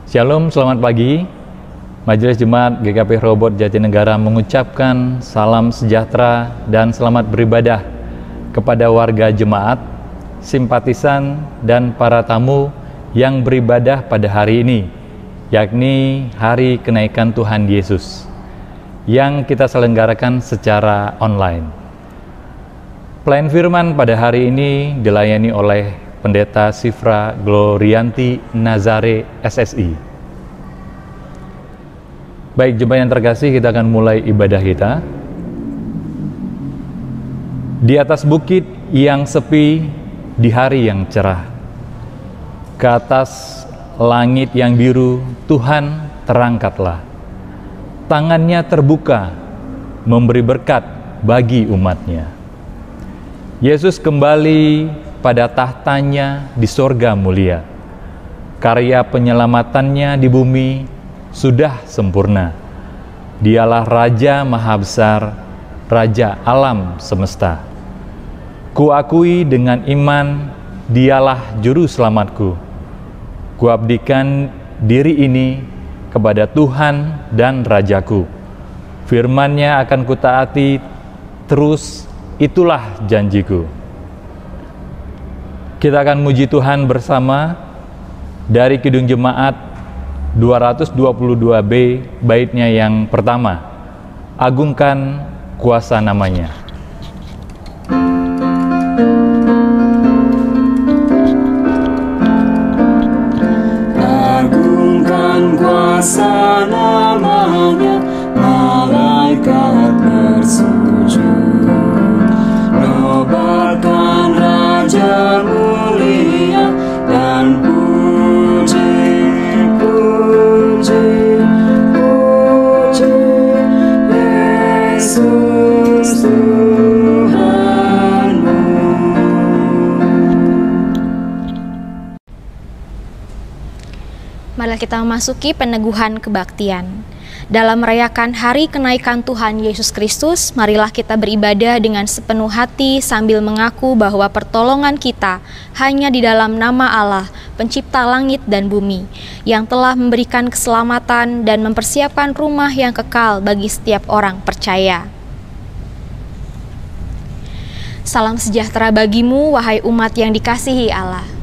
Shalom, selamat pagi. Majelis Jemaat GKP Rehoboth Jatinegara mengucapkan salam sejahtera dan selamat beribadah kepada warga jemaat, simpatisan, dan para tamu yang beribadah pada hari ini, yakni Hari Kenaikan Tuhan Yesus, yang kita selenggarakan secara online. Pelayan firman pada hari ini dilayani oleh Pendeta Sifra Glorianti Nazare SSI. Baik, jemaat yang terkasih, kita akan mulai ibadah kita. Di atas bukit yang sepi di hari yang cerah, ke atas langit yang biru Tuhan terangkatlah. Tangannya terbuka memberi berkat bagi umatnya. Yesus kembali pada tahtanya di sorga mulia. Karya penyelamatannya di bumi sudah sempurna. Dialah Raja Maha Besar, Raja alam semesta. Kuakui dengan iman, dialah juru selamatku. Kuabdikan diri ini kepada Tuhan dan Rajaku. Firman-Nya akan kutaati terus, itulah janjiku. Kita akan muji Tuhan bersama dari Kidung Jemaat 222B, baitnya yang pertama, agungkan kuasa namanya. Agungkan kuasa namanya, malaikat bersujud, nobatkan Raja mulia dan puji Yesus Tuhanmu. Marilah kita memasuki peneguhan kebaktian. Dalam merayakan Hari Kenaikan Tuhan Yesus Kristus, marilah kita beribadah dengan sepenuh hati sambil mengaku bahwa pertolongan kita hanya di dalam nama Allah, Pencipta langit dan bumi, yang telah memberikan keselamatan dan mempersiapkan rumah yang kekal bagi setiap orang percaya. Salam sejahtera bagimu, wahai umat yang dikasihi Allah.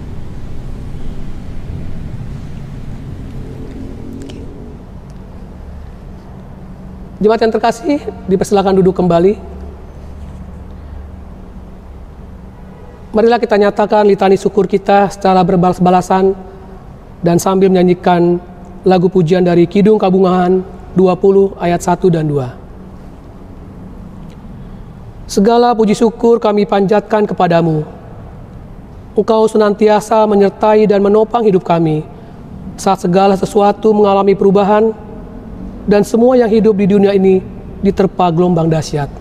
Jemaat yang terkasih, dipersilakan duduk kembali. Marilah kita nyatakan litani syukur kita secara berbalas-balasan dan sambil menyanyikan lagu pujian dari Kidung Kabungahan 20 ayat 1 dan 2. Segala puji syukur kami panjatkan kepadamu. Engkau senantiasa menyertai dan menopang hidup kami saat segala sesuatu mengalami perubahan dan semua yang hidup di dunia ini diterpa gelombang dahsyat.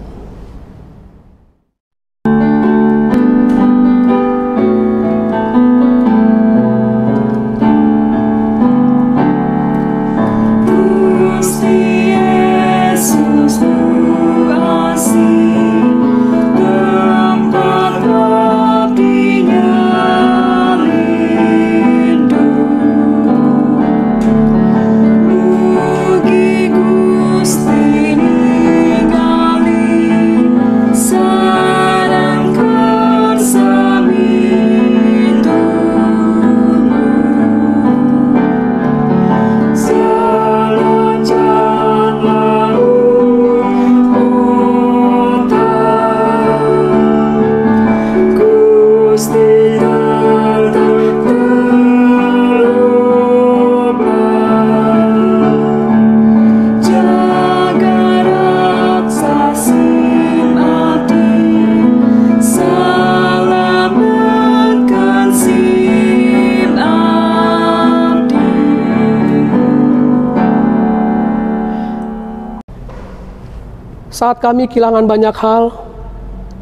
Saat kami kehilangan banyak hal,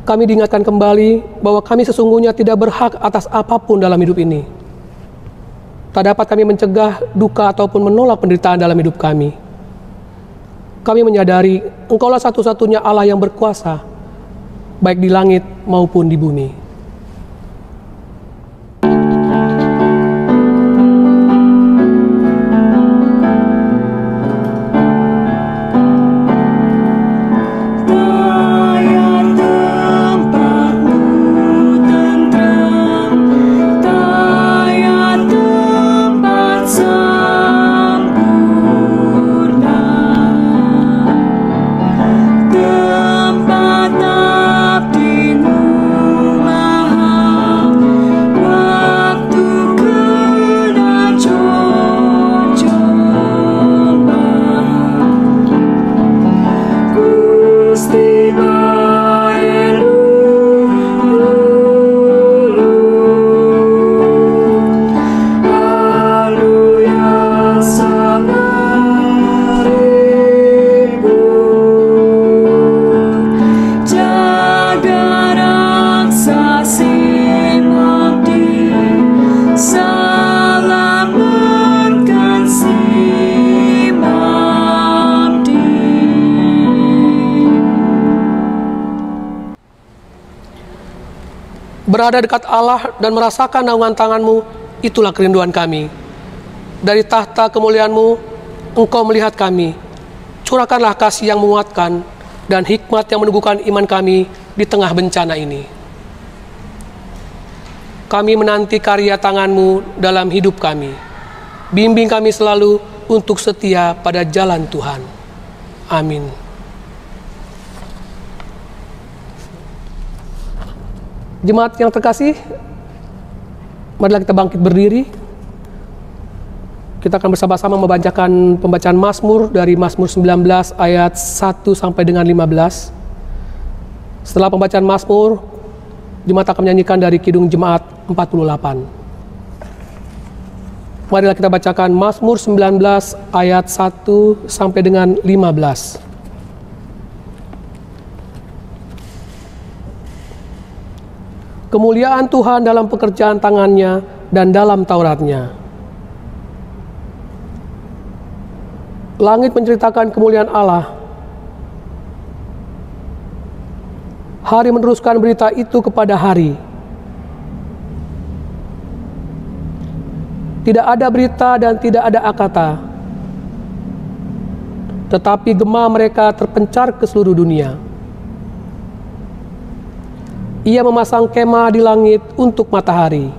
kami diingatkan kembali bahwa kami sesungguhnya tidak berhak atas apapun dalam hidup ini. Tak dapat kami mencegah duka ataupun menolak penderitaan dalam hidup kami. Kami menyadari Engkaulah satu-satunya Allah yang berkuasa, baik di langit maupun di bumi. Berada dekat Allah dan merasakan naungan tangan-Mu, itulah kerinduan kami. Dari tahta kemuliaan-Mu, Engkau melihat kami. Curahkanlah kasih yang menguatkan dan hikmat yang meneguhkan iman kami di tengah bencana ini. Kami menanti karya tangan-Mu dalam hidup kami. Bimbing kami selalu untuk setia pada jalan Tuhan. Amin. Jemaat yang terkasih, marilah kita bangkit berdiri. Kita akan bersama-sama membacakan pembacaan Mazmur dari Mazmur 19 ayat 1 sampai dengan 15. Setelah pembacaan Mazmur, jemaat akan menyanyikan dari Kidung Jemaat 48. Marilah kita bacakan Mazmur 19 ayat 1 sampai dengan 15. Kemuliaan Tuhan dalam pekerjaan tangannya dan dalam Tauratnya. Langit menceritakan kemuliaan Allah. Hari meneruskan berita itu kepada hari. Tidak ada berita dan tidak ada akata. Tetapi gema mereka terpencar ke seluruh dunia. Ia memasang kemah di langit untuk matahari.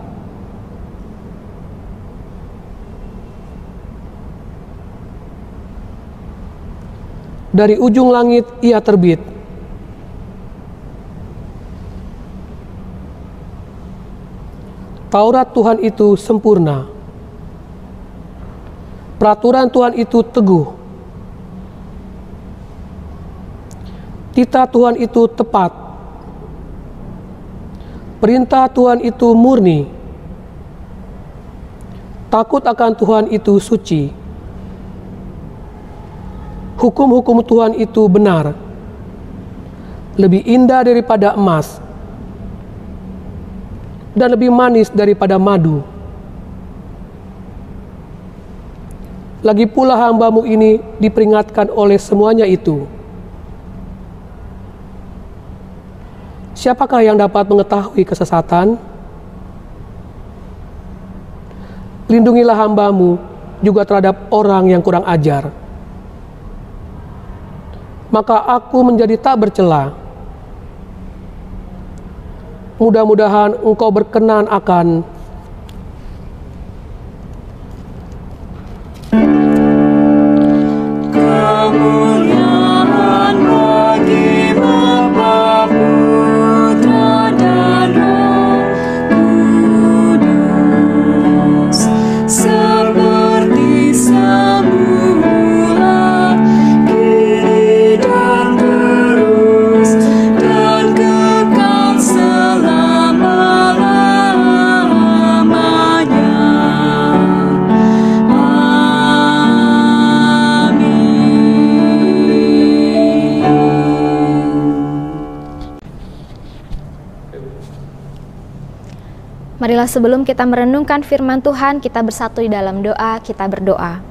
Dari ujung langit ia terbit. Taurat Tuhan itu sempurna. Peraturan Tuhan itu teguh. Titah Tuhan itu tepat. Perintah Tuhan itu murni. Takut akan Tuhan itu suci. Hukum-hukum Tuhan itu benar. Lebih indah daripada emas. Dan lebih manis daripada madu. Lagi pula hamba-Mu ini diperingatkan oleh semuanya itu. Siapakah yang dapat mengetahui kesesatan? Lindungilah hamba-Mu juga terhadap orang yang kurang ajar. Maka aku menjadi tak bercela. Mudah-mudahan Engkau berkenan akan kemuliaan bagi Bapa, Putra, dan Roh Kudus, seperti semula, kini dan terus, dan kekal selama-lamanya. Marilah sebelum kita merenungkan firman Tuhan, kita bersatu di dalam doa, kita berdoa.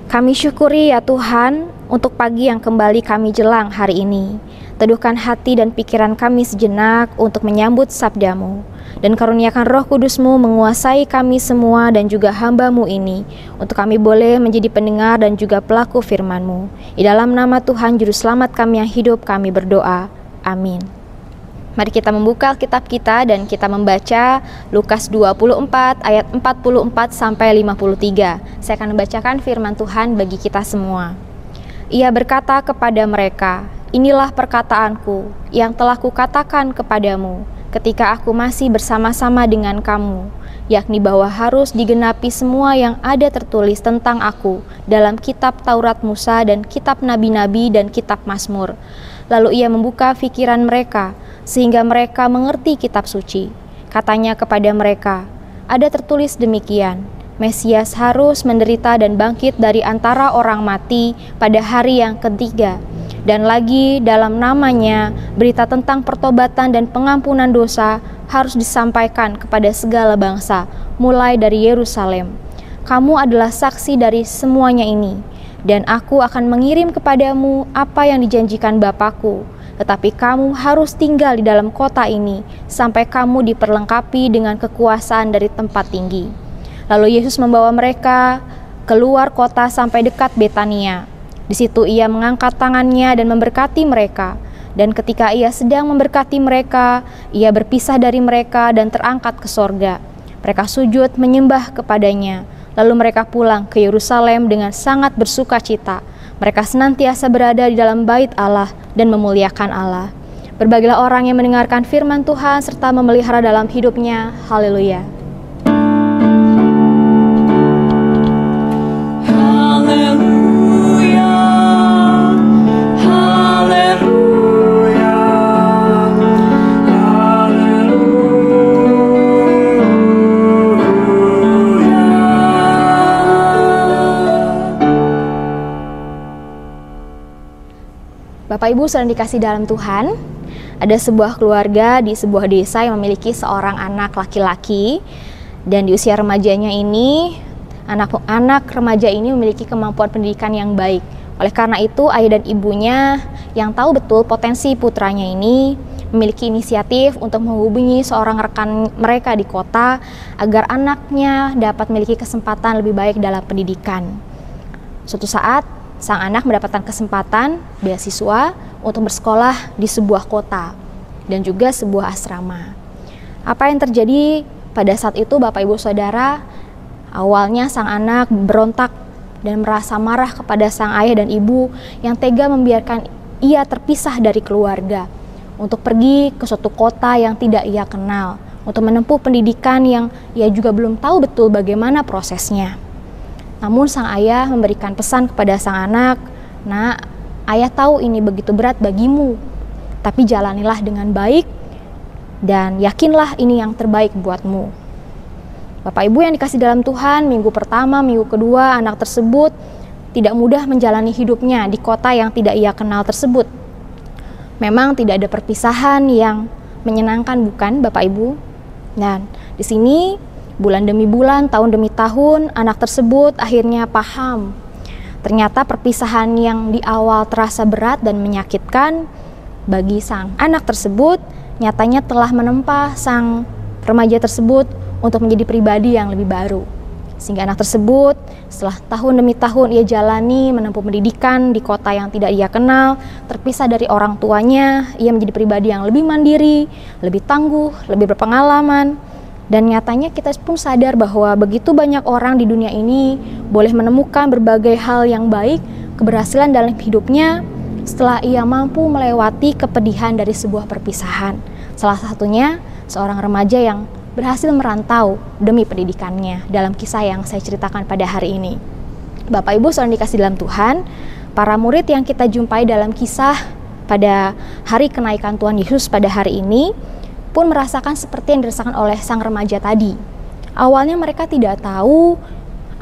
Kami syukuri ya Tuhan, untuk pagi yang kembali kami jelang hari ini. Teduhkan hati dan pikiran kami sejenak untuk menyambut sabda-Mu. Dan karuniakan Roh Kudus-Mu menguasai kami semua dan juga hamba-Mu ini, untuk kami boleh menjadi pendengar dan juga pelaku firman-Mu. Di dalam nama Tuhan Juru Selamat kami yang hidup, kami berdoa. Amin. Mari kita membuka Alkitab kita dan kita membaca Lukas 24 ayat 44 sampai 53. Saya akan membacakan firman Tuhan bagi kita semua. Ia berkata kepada mereka, "Inilah perkataanku yang telah kukatakan kepadamu ketika aku masih bersama-sama dengan kamu, yakni bahwa harus digenapi semua yang ada tertulis tentang aku dalam kitab Taurat Musa dan kitab nabi-nabi dan kitab Mazmur." Lalu ia membuka pikiran mereka, sehingga mereka mengerti kitab suci. Katanya kepada mereka, "Ada tertulis demikian, Mesias harus menderita dan bangkit dari antara orang mati pada hari yang ketiga. Dan lagi dalam namanya, berita tentang pertobatan dan pengampunan dosa harus disampaikan kepada segala bangsa, mulai dari Yerusalem. Kamu adalah saksi dari semuanya ini. Dan aku akan mengirim kepadamu apa yang dijanjikan Bapakku. tetapi kamu harus tinggal di dalam kota ini sampai kamu diperlengkapi dengan kekuasaan dari tempat tinggi. Lalu Yesus membawa mereka keluar kota sampai dekat Betania. Di situ ia mengangkat tangannya dan memberkati mereka. Dan ketika ia sedang memberkati mereka, ia berpisah dari mereka dan terangkat ke sorga. Mereka sujud menyembah kepadanya. Lalu mereka pulang ke Yerusalem dengan sangat bersuka cita. Mereka senantiasa berada di dalam bait Allah dan memuliakan Allah. Berbahagialah orang yang mendengarkan firman Tuhan serta memelihara dalam hidupnya. Haleluya. Haleluya, haleluya, Bapak Ibu sedang dikasih dalam Tuhan, ada sebuah keluarga di sebuah desa yang memiliki seorang anak laki-laki, dan di usia remajanya ini, anak remaja ini memiliki kemampuan pendidikan yang baik. Oleh karena itu, ayah dan ibunya yang tahu betul potensi putranya ini memiliki inisiatif untuk menghubungi seorang rekan mereka di kota agar anaknya dapat memiliki kesempatan lebih baik dalam pendidikan. Suatu saat, sang anak mendapatkan kesempatan beasiswa untuk bersekolah di sebuah kota dan juga sebuah asrama. Apa yang terjadi pada saat itu, Bapak Ibu Saudara? Awalnya sang anak berontak dan merasa marah kepada sang ayah dan ibu yang tega membiarkan ia terpisah dari keluarga untuk pergi ke suatu kota yang tidak ia kenal, untuk menempuh pendidikan yang ia juga belum tahu betul bagaimana prosesnya. Namun sang ayah memberikan pesan kepada sang anak, "Nak, ayah tahu ini begitu berat bagimu, tapi jalanilah dengan baik dan yakinlah ini yang terbaik buatmu." Bapak Ibu yang dikasih dalam Tuhan, minggu pertama, minggu kedua, anak tersebut tidak mudah menjalani hidupnya di kota yang tidak ia kenal tersebut. Memang tidak ada perpisahan yang menyenangkan, bukan Bapak Ibu? Dan di sini bulan demi bulan, tahun demi tahun, anak tersebut akhirnya paham. Ternyata perpisahan yang di awal terasa berat dan menyakitkan bagi sang anak tersebut, nyatanya telah menempa sang remaja tersebut untuk menjadi pribadi yang lebih baru. Sehingga anak tersebut setelah tahun demi tahun ia jalani menempuh pendidikan di kota yang tidak ia kenal, terpisah dari orang tuanya, ia menjadi pribadi yang lebih mandiri, lebih tangguh, lebih berpengalaman. Dan nyatanya kita pun sadar bahwa begitu banyak orang di dunia ini boleh menemukan berbagai hal yang baik, keberhasilan dalam hidupnya setelah ia mampu melewati kepedihan dari sebuah perpisahan. Salah satunya seorang remaja yang berhasil merantau demi pendidikannya dalam kisah yang saya ceritakan pada hari ini. Bapak Ibu saudara dikasih dalam Tuhan, para murid yang kita jumpai dalam kisah pada hari kenaikan Tuhan Yesus pada hari ini pun merasakan seperti yang dirasakan oleh sang remaja tadi. Awalnya mereka tidak tahu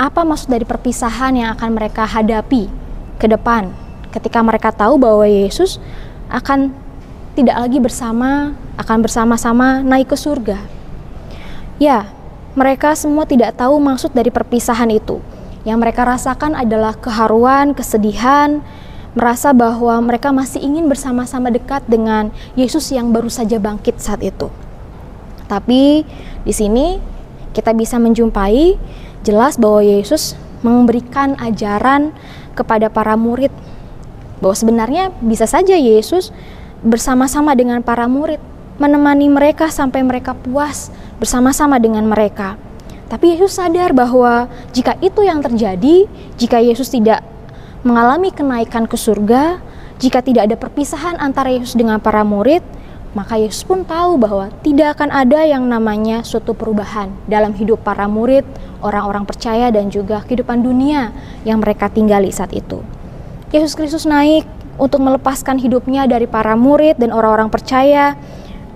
apa maksud dari perpisahan yang akan mereka hadapi ke depan ketika mereka tahu bahwa Yesus akan tidak lagi akan bersama-sama naik ke surga. Ya, mereka semua tidak tahu maksud dari perpisahan itu. Yang mereka rasakan adalah keharuan, kesedihan, merasa bahwa mereka masih ingin bersama-sama dekat dengan Yesus yang baru saja bangkit saat itu. Tapi di sini kita bisa menjumpai jelas bahwa Yesus memberikan ajaran kepada para murid bahwa sebenarnya bisa saja Yesus bersama-sama dengan para murid, menemani mereka sampai mereka puas bersama-sama dengan mereka. Tapi Yesus sadar bahwa jika itu yang terjadi, jika Yesus tidak mengalami kenaikan ke surga, jika tidak ada perpisahan antara Yesus dengan para murid, maka Yesus pun tahu bahwa tidak akan ada yang namanya suatu perubahan dalam hidup para murid, orang-orang percaya dan juga kehidupan dunia yang mereka tinggali saat itu. Yesus Kristus naik untuk melepaskan hidupnya dari para murid dan orang-orang percaya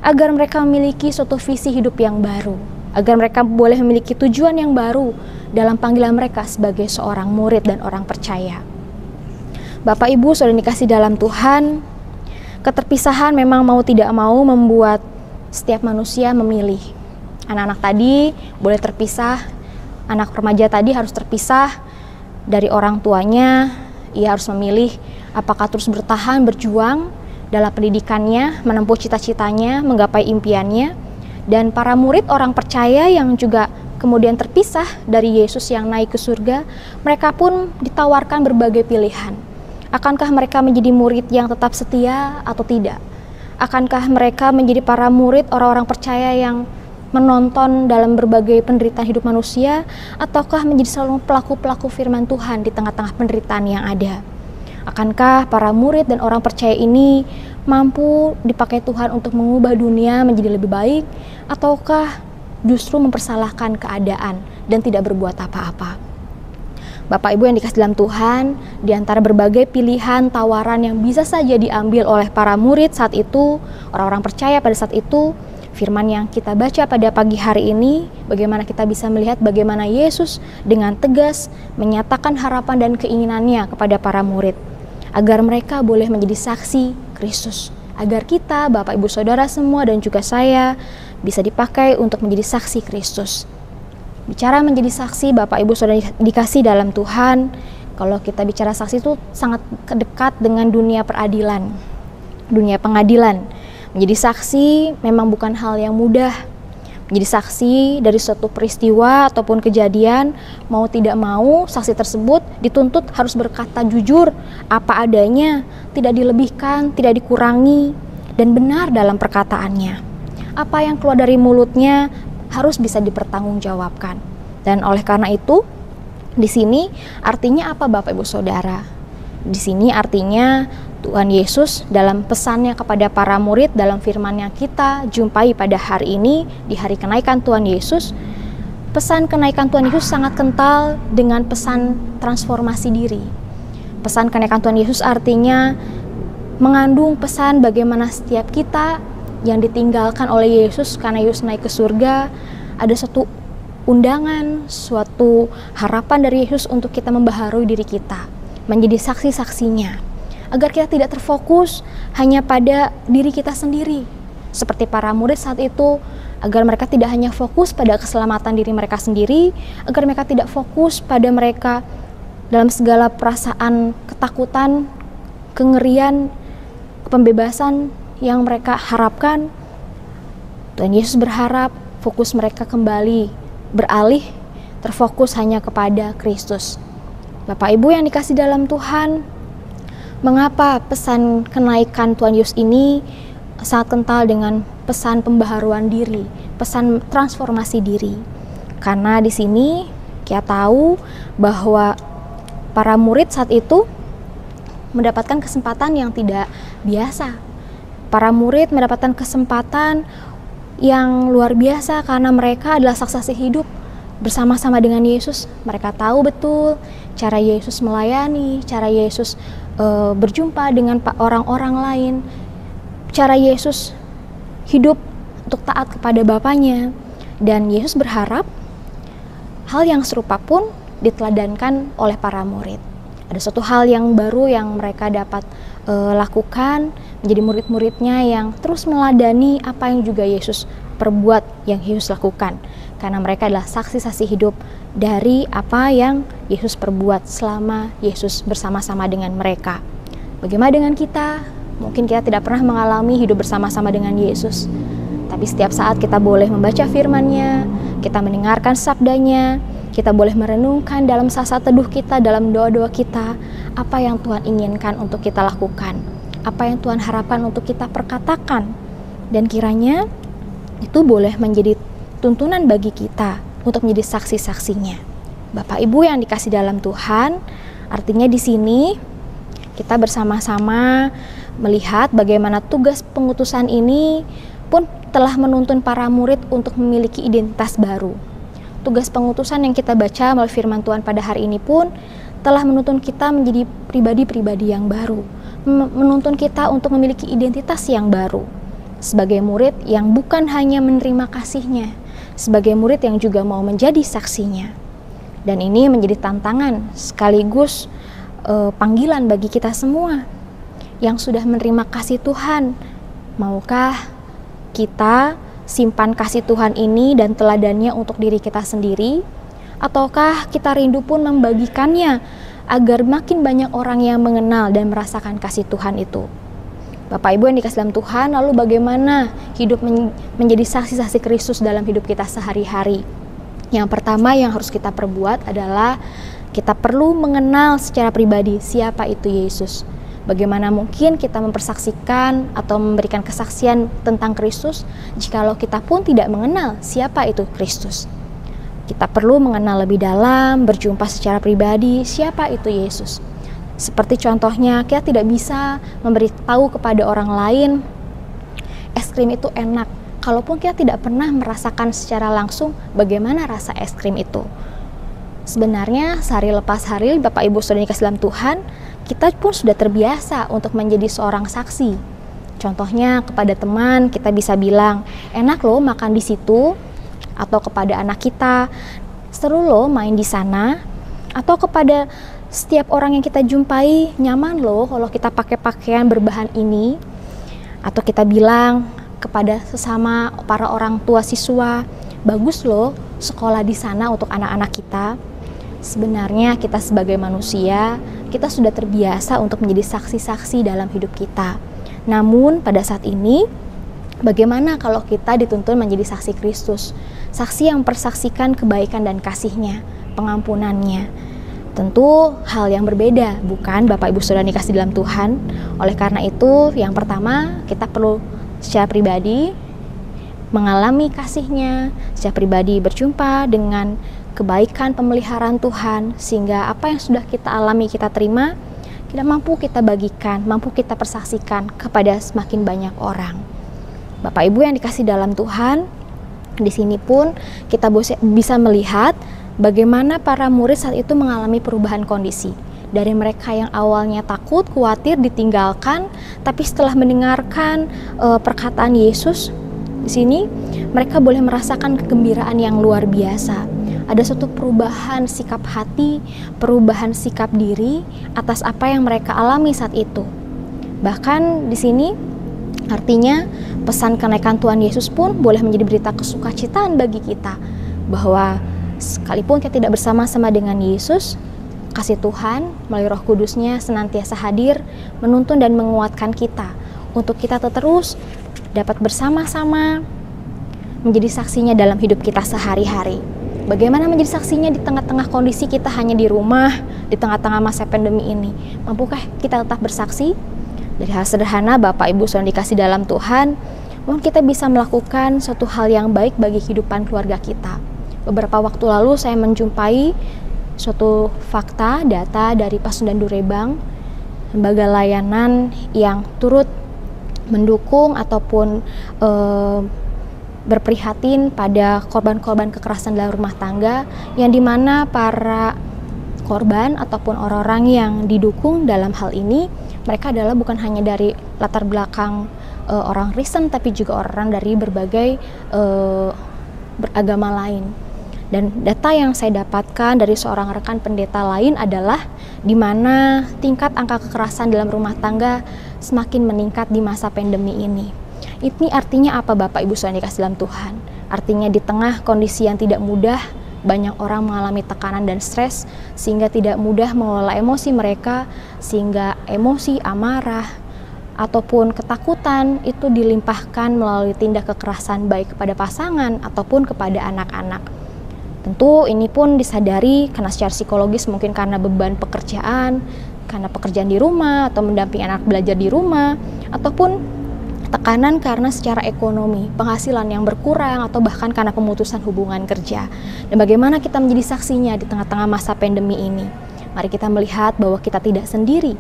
agar mereka memiliki suatu visi hidup yang baru, agar mereka boleh memiliki tujuan yang baru dalam panggilan mereka sebagai seorang murid dan orang percaya. Bapak Ibu saudara dikasih dalam Tuhan, keterpisahan memang mau tidak mau membuat setiap manusia memilih. Anak-anak tadi boleh terpisah, anak remaja tadi harus terpisah dari orang tuanya. Ia harus memilih apakah terus bertahan, berjuang dalam pendidikannya, menempuh cita-citanya, menggapai impiannya. Dan para murid orang percaya yang juga kemudian terpisah dari Yesus yang naik ke surga, mereka pun ditawarkan berbagai pilihan. Akankah mereka menjadi murid yang tetap setia atau tidak? Akankah mereka menjadi para murid orang-orang percaya yang menonton dalam berbagai penderitaan hidup manusia, ataukah menjadi selalu pelaku-pelaku firman Tuhan di tengah-tengah penderitaan yang ada? Akankah para murid dan orang percaya ini mampu dipakai Tuhan untuk mengubah dunia menjadi lebih baik, ataukah justru mempersalahkan keadaan dan tidak berbuat apa-apa? Bapak Ibu yang dikasih dalam Tuhan, di antara berbagai pilihan tawaran yang bisa saja diambil oleh para murid saat itu, orang-orang percaya pada saat itu, firman yang kita baca pada pagi hari ini, bagaimana kita bisa melihat bagaimana Yesus dengan tegas menyatakan harapan dan keinginannya kepada para murid, agar mereka boleh menjadi saksi Kristus, agar kita, Bapak Ibu Saudara semua dan juga saya, bisa dipakai untuk menjadi saksi Kristus. Bicara menjadi saksi, Bapak Ibu Saudara dikasih dalam Tuhan, kalau kita bicara saksi itu sangat dekat dengan dunia peradilan, dunia pengadilan. Menjadi saksi memang bukan hal yang mudah. Menjadi saksi dari suatu peristiwa ataupun kejadian, mau tidak mau saksi tersebut dituntut harus berkata jujur, apa adanya, tidak dilebihkan, tidak dikurangi, dan benar dalam perkataannya. Apa yang keluar dari mulutnya harus bisa dipertanggungjawabkan. Dan oleh karena itu, di sini artinya apa Bapak Ibu Saudara? Di sini artinya Tuhan Yesus dalam pesannya kepada para murid dalam firman yang kita jumpai pada hari ini di hari kenaikan Tuhan Yesus, pesan kenaikan Tuhan Yesus sangat kental dengan pesan transformasi diri. Pesan kenaikan Tuhan Yesus artinya mengandung pesan bagaimana setiap kita yang ditinggalkan oleh Yesus karena Yesus naik ke surga, ada suatu undangan, suatu harapan dari Yesus untuk kita membaharui diri kita, menjadi saksi-saksinya, agar kita tidak terfokus hanya pada diri kita sendiri. Seperti para murid saat itu, agar mereka tidak hanya fokus pada keselamatan diri mereka sendiri, agar mereka tidak fokus pada mereka dalam segala perasaan ketakutan, kengerian, pembebasan yang mereka harapkan. Tuhan Yesus berharap fokus mereka kembali beralih, terfokus hanya kepada Kristus. Bapak Ibu yang dikasih dalam Tuhan, mengapa pesan kenaikan Tuhan Yesus ini sangat kental dengan pesan pembaharuan diri, pesan transformasi diri? Karena di sini kita tahu bahwa para murid saat itu mendapatkan kesempatan yang tidak biasa. Para murid mendapatkan kesempatan yang luar biasa karena mereka adalah saksi hidup bersama-sama dengan Yesus. Mereka tahu betul cara Yesus melayani, cara Yesus berjumpa dengan orang-orang lain, cara Yesus hidup untuk taat kepada Bapanya. Dan Yesus berharap hal yang serupa pun diteladankan oleh para murid. Ada suatu hal yang baru yang mereka dapat lakukan, menjadi murid-muridnya yang terus meladani apa yang juga Yesus perbuat, yang Yesus lakukan. Karena mereka adalah saksi-saksi hidup dari apa yang Yesus perbuat selama Yesus bersama-sama dengan mereka. Bagaimana dengan kita? Mungkin kita tidak pernah mengalami hidup bersama-sama dengan Yesus. Tapi setiap saat kita boleh membaca firman-Nya, kita mendengarkan sabdanya, kita boleh merenungkan dalam saat-saat teduh kita, dalam doa-doa kita, apa yang Tuhan inginkan untuk kita lakukan, apa yang Tuhan harapkan untuk kita perkatakan. Dan kiranya itu boleh menjadi tuntunan bagi kita untuk menjadi saksi-saksinya. Bapak Ibu yang dikasih dalam Tuhan, artinya di sini kita bersama-sama melihat bagaimana tugas pengutusan ini pun telah menuntun para murid untuk memiliki identitas baru. Tugas pengutusan yang kita baca melalui firman Tuhan pada hari ini pun telah menuntun kita menjadi pribadi-pribadi yang baru, menuntun kita untuk memiliki identitas yang baru, sebagai murid yang bukan hanya menerima kasih-Nya, sebagai murid yang juga mau menjadi saksinya. Dan ini menjadi tantangan sekaligus panggilan bagi kita semua yang sudah menerima kasih Tuhan. Maukah kita simpan kasih Tuhan ini dan teladannya untuk diri kita sendiri, ataukah kita rindu pun membagikannya agar makin banyak orang yang mengenal dan merasakan kasih Tuhan itu? Bapak Ibu yang dikasih dalam Tuhan, lalu bagaimana hidup menjadi saksi-saksi Kristus dalam hidup kita sehari-hari? Yang pertama yang harus kita perbuat adalah kita perlu mengenal secara pribadi siapa itu Yesus. Bagaimana mungkin kita mempersaksikan atau memberikan kesaksian tentang Kristus jikalau kita pun tidak mengenal siapa itu Kristus? Kita perlu mengenal lebih dalam, berjumpa secara pribadi siapa itu Yesus. Seperti contohnya, kita tidak bisa memberitahu kepada orang lain es krim itu enak, kalaupun kita tidak pernah merasakan secara langsung bagaimana rasa es krim itu. Sebenarnya sehari lepas hari, Bapak Ibu Saudara dikasih dalam Tuhan, kita pun sudah terbiasa untuk menjadi seorang saksi. Contohnya kepada teman, kita bisa bilang, enak loh makan di situ, atau kepada anak kita, seru loh main di sana, atau kepada setiap orang yang kita jumpai, nyaman loh kalau kita pakai pakaian berbahan ini. Atau kita bilang kepada sesama para orang tua siswa, bagus loh sekolah di sana untuk anak-anak kita. Sebenarnya kita sebagai manusia, kita sudah terbiasa untuk menjadi saksi-saksi dalam hidup kita. Namun pada saat ini, bagaimana kalau kita dituntun menjadi saksi Kristus? Saksi yang mempersaksikan kebaikan dan kasih-Nya, pengampunannya. Tentu hal yang berbeda, bukan Bapak Ibu Saudara dikasih dalam Tuhan. Oleh karena itu, yang pertama kita perlu secara pribadi mengalami kasih-Nya, secara pribadi berjumpa dengan kebaikan pemeliharaan Tuhan, sehingga apa yang sudah kita alami, kita terima, kita mampu kita bagikan, mampu kita persaksikan kepada semakin banyak orang. Bapak Ibu yang dikasih dalam Tuhan, di sini pun kita bisa melihat bagaimana para murid saat itu mengalami perubahan kondisi. Dari mereka yang awalnya takut, khawatir, ditinggalkan, tapi setelah mendengarkan perkataan Yesus, di sini mereka boleh merasakan kegembiraan yang luar biasa. Ada suatu perubahan sikap hati, perubahan sikap diri atas apa yang mereka alami saat itu. Bahkan di sini artinya pesan kenaikan Tuhan Yesus pun boleh menjadi berita kesukacitaan bagi kita, bahwa sekalipun kita tidak bersama-sama dengan Yesus, kasih Tuhan melalui Roh Kudus-Nya senantiasa hadir, menuntun dan menguatkan kita untuk kita terus dapat bersama-sama menjadi saksinya dalam hidup kita sehari-hari. Bagaimana menjadi saksinya di tengah-tengah kondisi kita hanya di rumah, di tengah-tengah masa pandemi ini? Mampukah kita tetap bersaksi? Dari hal sederhana, Bapak Ibu Saudara dikasih dalam Tuhan, mungkin kita bisa melakukan suatu hal yang baik bagi kehidupan keluarga kita. Beberapa waktu lalu saya menjumpai suatu fakta, data dari Pasundan Durebang, lembaga layanan yang turut mendukung ataupun berprihatin pada korban-korban kekerasan dalam rumah tangga, yang dimana para korban ataupun orang-orang yang didukung dalam hal ini, mereka adalah bukan hanya dari latar belakang orang Kristen, tapi juga orang dari berbagai beragama lain. Dan data yang saya dapatkan dari seorang rekan pendeta lain adalah di mana tingkat angka kekerasan dalam rumah tangga semakin meningkat di masa pandemi ini. Ini artinya apa, Bapak Ibu Saudara dikasih dalam Tuhan? Artinya di tengah kondisi yang tidak mudah, banyak orang mengalami tekanan dan stres, sehingga tidak mudah mengelola emosi mereka, sehingga emosi, amarah, ataupun ketakutan itu dilimpahkan melalui tindak kekerasan baik kepada pasangan ataupun kepada anak-anak. Tentu ini pun disadari karena secara psikologis, mungkin karena beban pekerjaan, karena pekerjaan di rumah atau mendampingi anak belajar di rumah, ataupun tekanan karena secara ekonomi, penghasilan yang berkurang, atau bahkan karena pemutusan hubungan kerja. Dan bagaimana kita menjadi saksinya di tengah-tengah masa pandemi ini? Mari kita melihat bahwa kita tidak sendiri.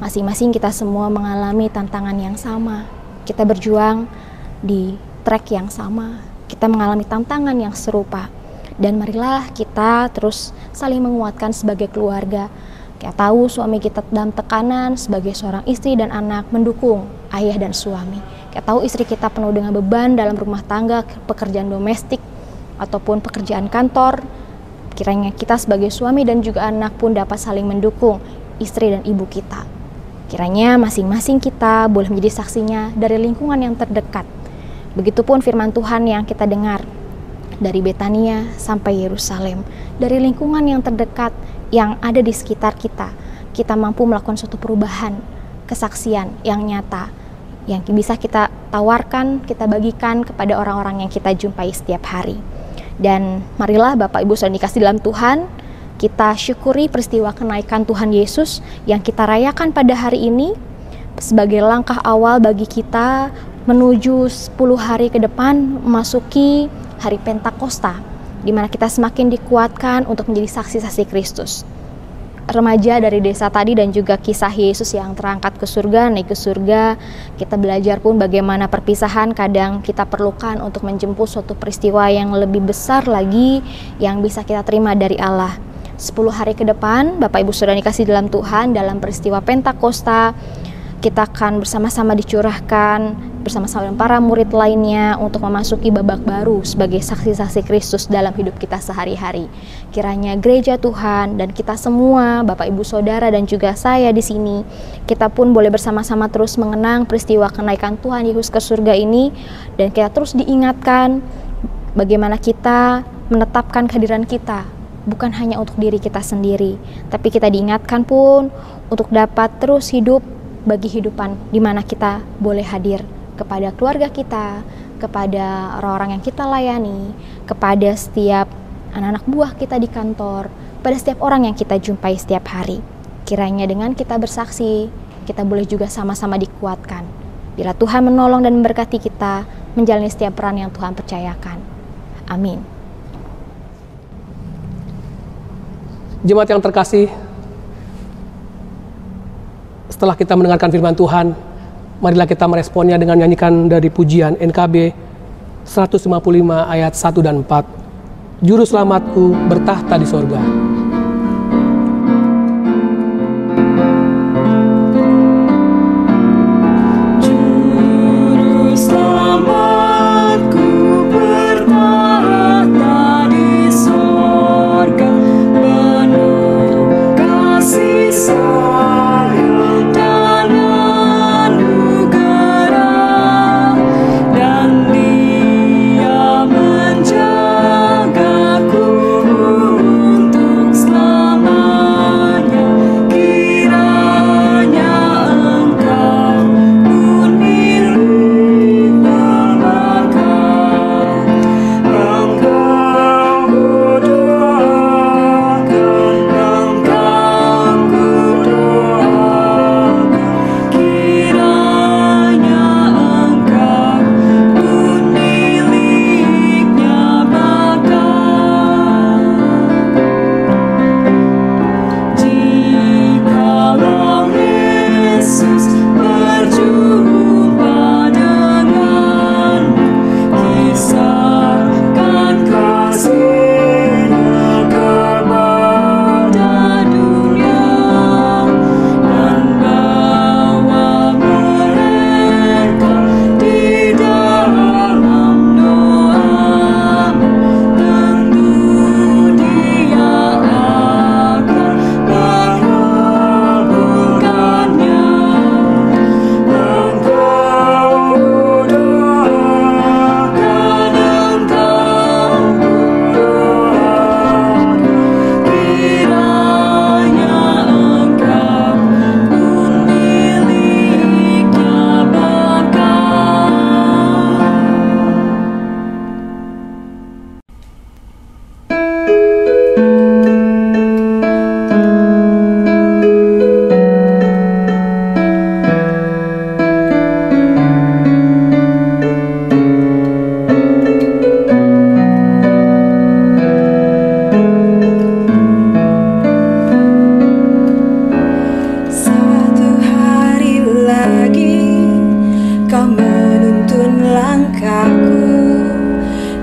Masing-masing kita semua mengalami tantangan yang sama. Kita berjuang di track yang sama. Kita mengalami tantangan yang serupa. Dan marilah kita terus saling menguatkan sebagai keluarga. Kita tahu suami kita dalam tekanan, sebagai seorang istri dan anak mendukung ayah dan suami. Kita tahu istri kita penuh dengan beban dalam rumah tangga, pekerjaan domestik ataupun pekerjaan kantor. Kiranya kita sebagai suami dan juga anak pun dapat saling mendukung istri dan ibu kita. Kiranya masing-masing kita boleh menjadi saksinya dari lingkungan yang terdekat. Begitupun firman Tuhan yang kita dengar dari Betania sampai Yerusalem, dari lingkungan yang terdekat yang ada di sekitar kita, kita mampu melakukan suatu perubahan, kesaksian yang nyata yang bisa kita tawarkan, kita bagikan kepada orang-orang yang kita jumpai setiap hari. Dan marilah Bapak Ibu Saudara dikasih dalam Tuhan, kita syukuri peristiwa kenaikan Tuhan Yesus yang kita rayakan pada hari ini sebagai langkah awal bagi kita menuju 10 hari ke depan memasuki hari Pentakosta, di mana kita semakin dikuatkan untuk menjadi saksi-saksi Kristus. Remaja dari desa tadi dan juga kisah Yesus yang terangkat ke surga, naik ke surga, kita belajar pun bagaimana perpisahan kadang kita perlukan untuk menjemput suatu peristiwa yang lebih besar lagi yang bisa kita terima dari Allah. 10 hari ke depan, Bapak Ibu Saudara dikasih dalam Tuhan, dalam peristiwa Pentakosta, kita akan bersama-sama dicurahkan bersama-sama dengan para murid lainnya untuk memasuki babak baru sebagai saksi-saksi Kristus dalam hidup kita sehari-hari. Kiranya gereja Tuhan dan kita semua, Bapak Ibu Saudara dan juga saya di sini, kita pun boleh bersama-sama terus mengenang peristiwa kenaikan Tuhan Yesus ke surga ini, dan kita terus diingatkan bagaimana kita menetapkan kehadiran kita bukan hanya untuk diri kita sendiri, tapi kita diingatkan pun untuk dapat terus hidup bagi kehidupan di mana kita boleh hadir kepada keluarga kita, kepada orang-orang yang kita layani, kepada setiap anak-anak buah kita di kantor, pada setiap orang yang kita jumpai setiap hari. Kiranya dengan kita bersaksi, kita boleh juga sama-sama dikuatkan. Bila Tuhan menolong dan memberkati kita menjalani setiap peran yang Tuhan percayakan. Amin. Jemaat yang terkasih, setelah kita mendengarkan firman Tuhan, marilah kita meresponnya dengan nyanyikan dari pujian NKB 155 ayat 1 dan 4. Juru selamatku bertahta di sorga.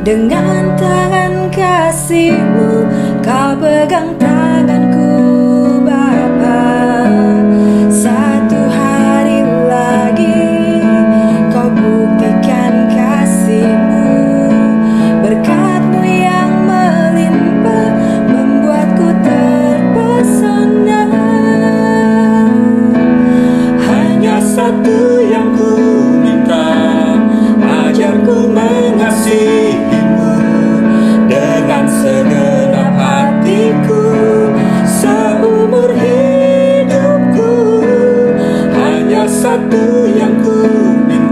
Dengan tangan kasih-Mu Kau pegang tanganku Bapa. Satu hari lagi Kau buktikan kasih-Mu. Berkat-Mu yang melimpah membuatku terpesona. Hanya satu yang ku minta, ajarku mengasihi-Mu dengan segenap hatiku seumur hidupku. Hanya satu yang ku minta,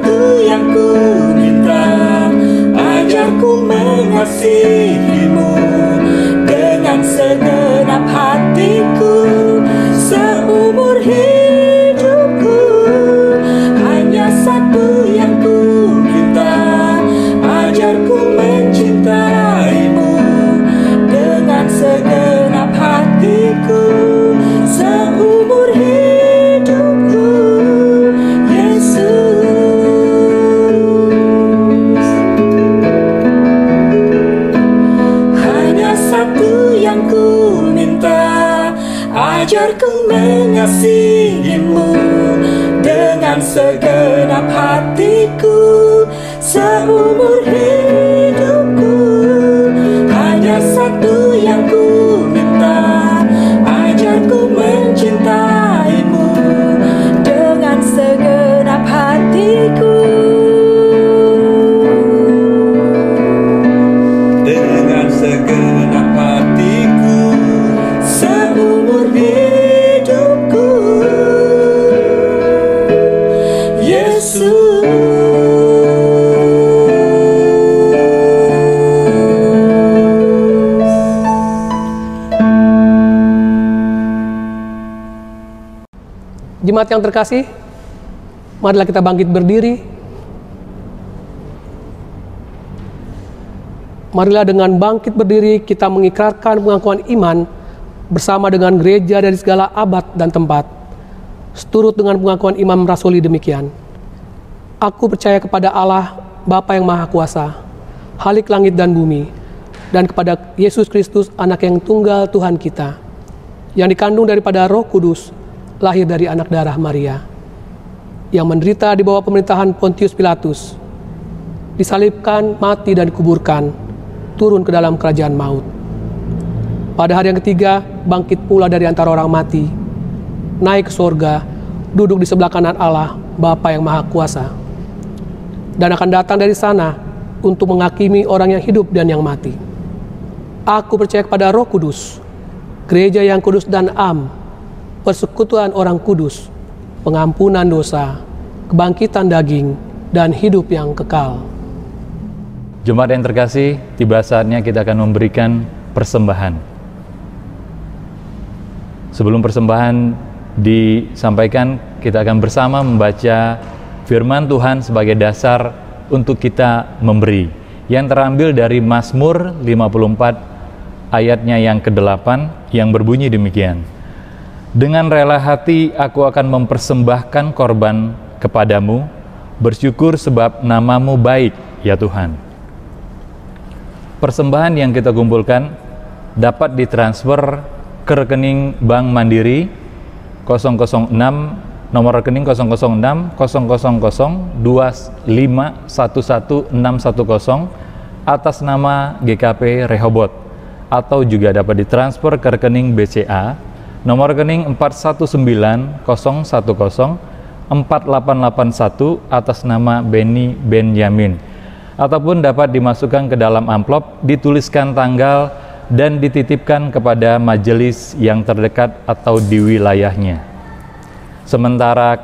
satu yang ku minta, ajarku mengasihimu dengan segenap hatiku seumur hidupku. Hanya satu yang ku minta, ajarku mencintaimu dengan segenap hatiku seumur hidupku, Yesus. Hanya satu yang ku minta, ajarku mengasihimu dengan segenap hatiku seumur hidupku. Hanya satu yang ku minta, ajarku mencintaimu dengan segenap hatiku, dengan segenap hatiku seumur hidupku, Yesus. Jemaat yang terkasih, marilah kita bangkit berdiri. Marilah dengan bangkit berdiri kita mengikrarkan pengakuan iman bersama dengan gereja dari segala abad dan tempat. Seturut dengan pengakuan imam rasuli demikian. Aku percaya kepada Allah, Bapa yang Maha Kuasa, Khalik langit dan bumi, dan kepada Yesus Kristus, Anak yang tunggal Tuhan kita, yang dikandung daripada Roh Kudus, lahir dari anak darah Maria, yang menderita di bawah pemerintahan Pontius Pilatus, disalibkan, mati dan dikuburkan, turun ke dalam kerajaan maut. Pada hari yang ketiga, bangkit pula dari antara orang mati, naik ke sorga, duduk di sebelah kanan Allah, Bapa yang Maha Kuasa, dan akan datang dari sana untuk menghakimi orang yang hidup dan yang mati. Aku percaya kepada Roh Kudus, gereja yang kudus dan am, persekutuan orang kudus, pengampunan dosa, kebangkitan daging, dan hidup yang kekal. Jemaat yang terkasih, tiba saatnya kita akan memberikan persembahan. Sebelum persembahan disampaikan, kita akan bersama membaca firman Tuhan sebagai dasar untuk kita memberi, yang terambil dari Mazmur 54 ayatnya yang ke-8 yang berbunyi demikian. Dengan rela hati aku akan mempersembahkan korban kepadamu, bersyukur sebab namamu baik, ya Tuhan. Persembahan yang kita kumpulkan dapat ditransfer ke rekening Bank Mandiri 006, nomor rekening 006 000 2511610 atas nama GKP Rehoboth, atau juga dapat ditransfer ke rekening BCA nomor rekening 4190104881 atas nama Beni Benyamin, ataupun dapat dimasukkan ke dalam amplop, dituliskan tanggal dan dititipkan kepada majelis yang terdekat atau di wilayahnya. Sementara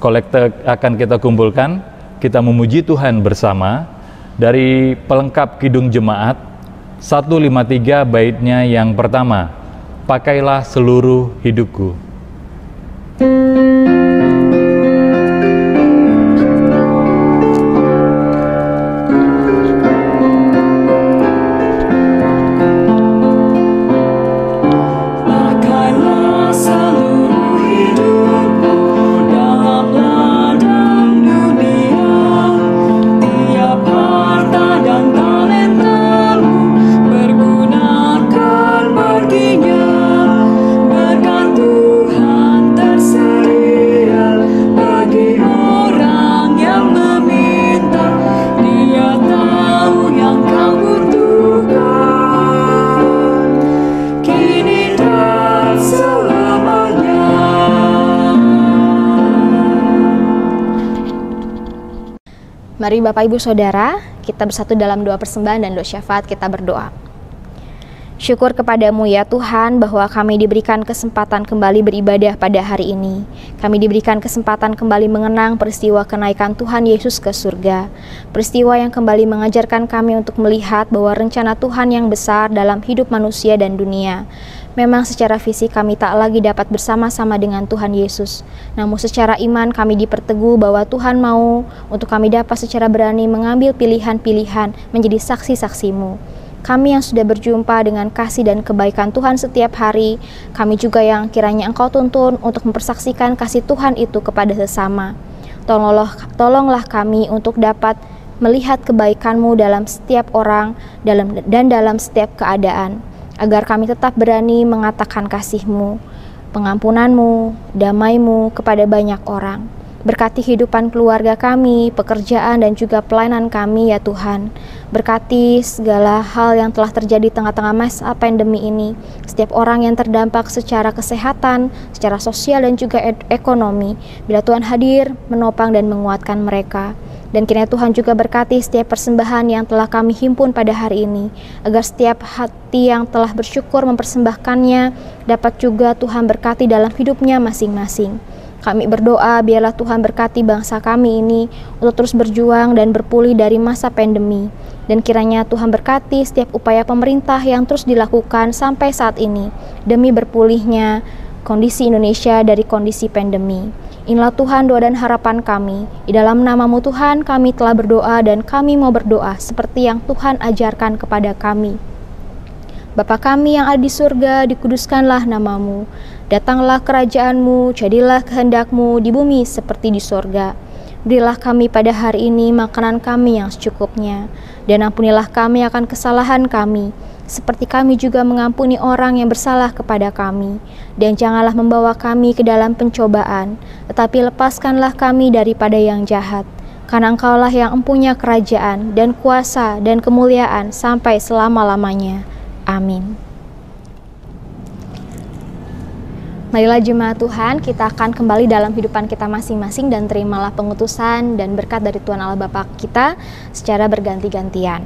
kolekte akan kita kumpulkan, kita memuji Tuhan bersama dari pelengkap Kidung Jemaat 153 baitnya yang pertama, pakailah seluruh hidupku. Mari Bapak Ibu Saudara, kita bersatu dalam doa persembahan dan doa syafaat, kita berdoa. Syukur kepadamu ya Tuhan bahwa kami diberikan kesempatan kembali beribadah pada hari ini. Kami diberikan kesempatan kembali mengenang peristiwa kenaikan Tuhan Yesus ke surga. Peristiwa yang kembali mengajarkan kami untuk melihat bahwa rencana Tuhan yang besar dalam hidup manusia dan dunia. Memang secara fisik kami tak lagi dapat bersama-sama dengan Tuhan Yesus. Namun secara iman kami diperteguh bahwa Tuhan mau untuk kami dapat secara berani mengambil pilihan-pilihan menjadi saksi-saksi-Mu. Kami yang sudah berjumpa dengan kasih dan kebaikan Tuhan setiap hari, kami juga yang kiranya Engkau tuntun untuk mempersaksikan kasih Tuhan itu kepada sesama. Tolonglah kami untuk dapat melihat kebaikan-Mu dalam setiap orang dan dalam setiap keadaan, agar kami tetap berani mengatakan kasih-Mu, pengampunan-Mu, damai-Mu kepada banyak orang. Berkati kehidupan keluarga kami, pekerjaan dan juga pelayanan kami ya Tuhan. Berkati segala hal yang telah terjadi di tengah-tengah masa pandemi ini. Setiap orang yang terdampak secara kesehatan, secara sosial dan juga ekonomi. Bila Tuhan hadir, menopang dan menguatkan mereka. Dan kiranya Tuhan juga berkati setiap persembahan yang telah kami himpun pada hari ini, agar setiap hati yang telah bersyukur mempersembahkannya dapat juga Tuhan berkati dalam hidupnya masing-masing. Kami berdoa biarlah Tuhan berkati bangsa kami ini untuk terus berjuang dan berpulih dari masa pandemi. Dan kiranya Tuhan berkati setiap upaya pemerintah yang terus dilakukan sampai saat ini demi berpulihnya kondisi Indonesia dari kondisi pandemi. Inilah Tuhan doa dan harapan kami. Di dalam nama-Mu Tuhan kami telah berdoa dan kami mau berdoa seperti yang Tuhan ajarkan kepada kami. Bapa kami yang ada di surga, dikuduskanlah nama-Mu. Datanglah kerajaan-Mu, jadilah kehendak-Mu di bumi seperti di surga. Berilah kami pada hari ini makanan kami yang secukupnya, dan ampunilah kami akan kesalahan kami, seperti kami juga mengampuni orang yang bersalah kepada kami. Dan janganlah membawa kami ke dalam pencobaan, tetapi lepaskanlah kami daripada yang jahat. Karena Engkaulah yang empunya kerajaan dan kuasa dan kemuliaan sampai selama-lamanya. Amin. Marilah jemaat Tuhan, kita akan kembali dalam kehidupan kita masing-masing dan terimalah pengutusan dan berkat dari Tuhan Allah Bapa kita secara berganti-gantian.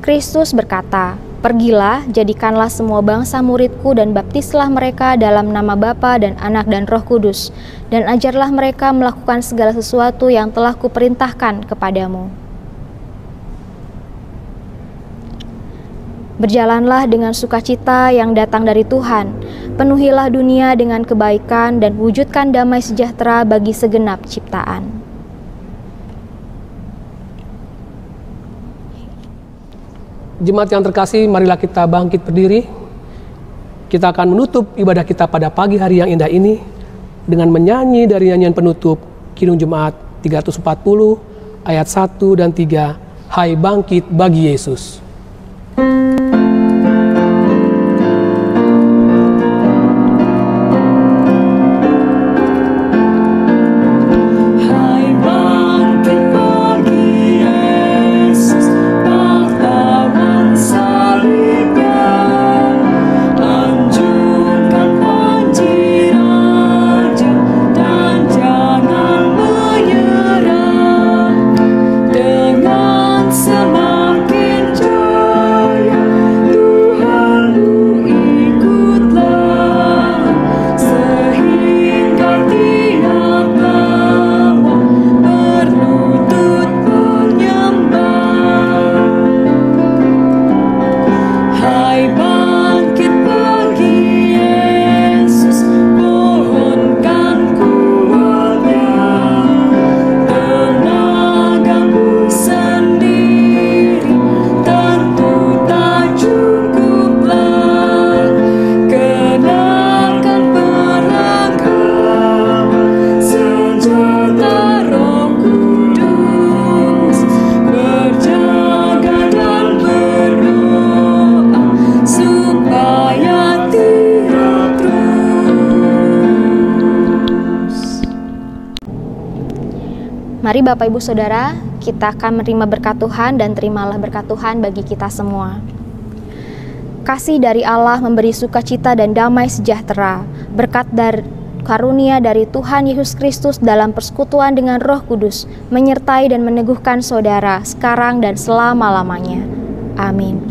Kristus berkata, "Pergilah, jadikanlah semua bangsa muridku dan baptislah mereka dalam nama Bapa dan Anak dan Roh Kudus, dan ajarlah mereka melakukan segala sesuatu yang telah kuperintahkan kepadamu." Berjalanlah dengan sukacita yang datang dari Tuhan, penuhilah dunia dengan kebaikan dan wujudkan damai sejahtera bagi segenap ciptaan. Jemaat yang terkasih, marilah kita bangkit berdiri. Kita akan menutup ibadah kita pada pagi hari yang indah ini dengan menyanyi dari nyanyian penutup Kidung Jemaat 340 ayat 1 dan 3, "Hai bangkit bagi Yesus." Mari Bapak Ibu Saudara, kita akan menerima berkat Tuhan dan terimalah berkat Tuhan bagi kita semua. Kasih dari Allah memberi sukacita dan damai sejahtera, berkat dari karunia dari Tuhan Yesus Kristus dalam persekutuan dengan Roh Kudus, menyertai dan meneguhkan saudara sekarang dan selama-lamanya. Amin.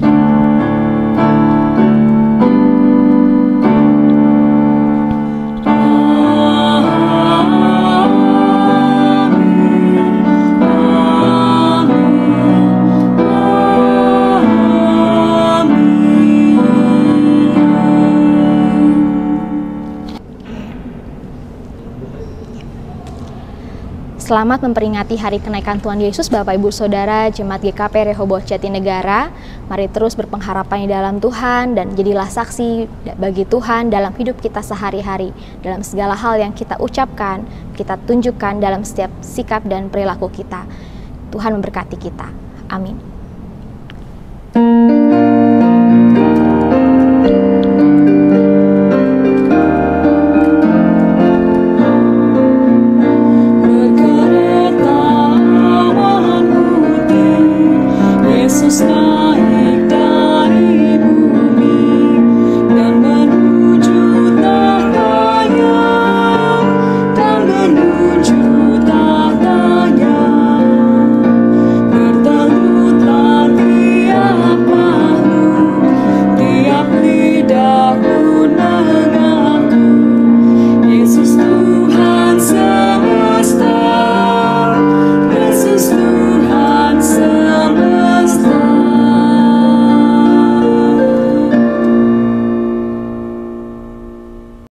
Selamat memperingati Hari Kenaikan Tuhan Yesus, Bapak Ibu Saudara Jemaat GKP Rehoboth Jatinegara. Mari terus berpengharapkan di dalam Tuhan dan jadilah saksi bagi Tuhan dalam hidup kita sehari-hari. Dalam segala hal yang kita ucapkan, kita tunjukkan dalam setiap sikap dan perilaku kita. Tuhan memberkati kita. Amin. Yesus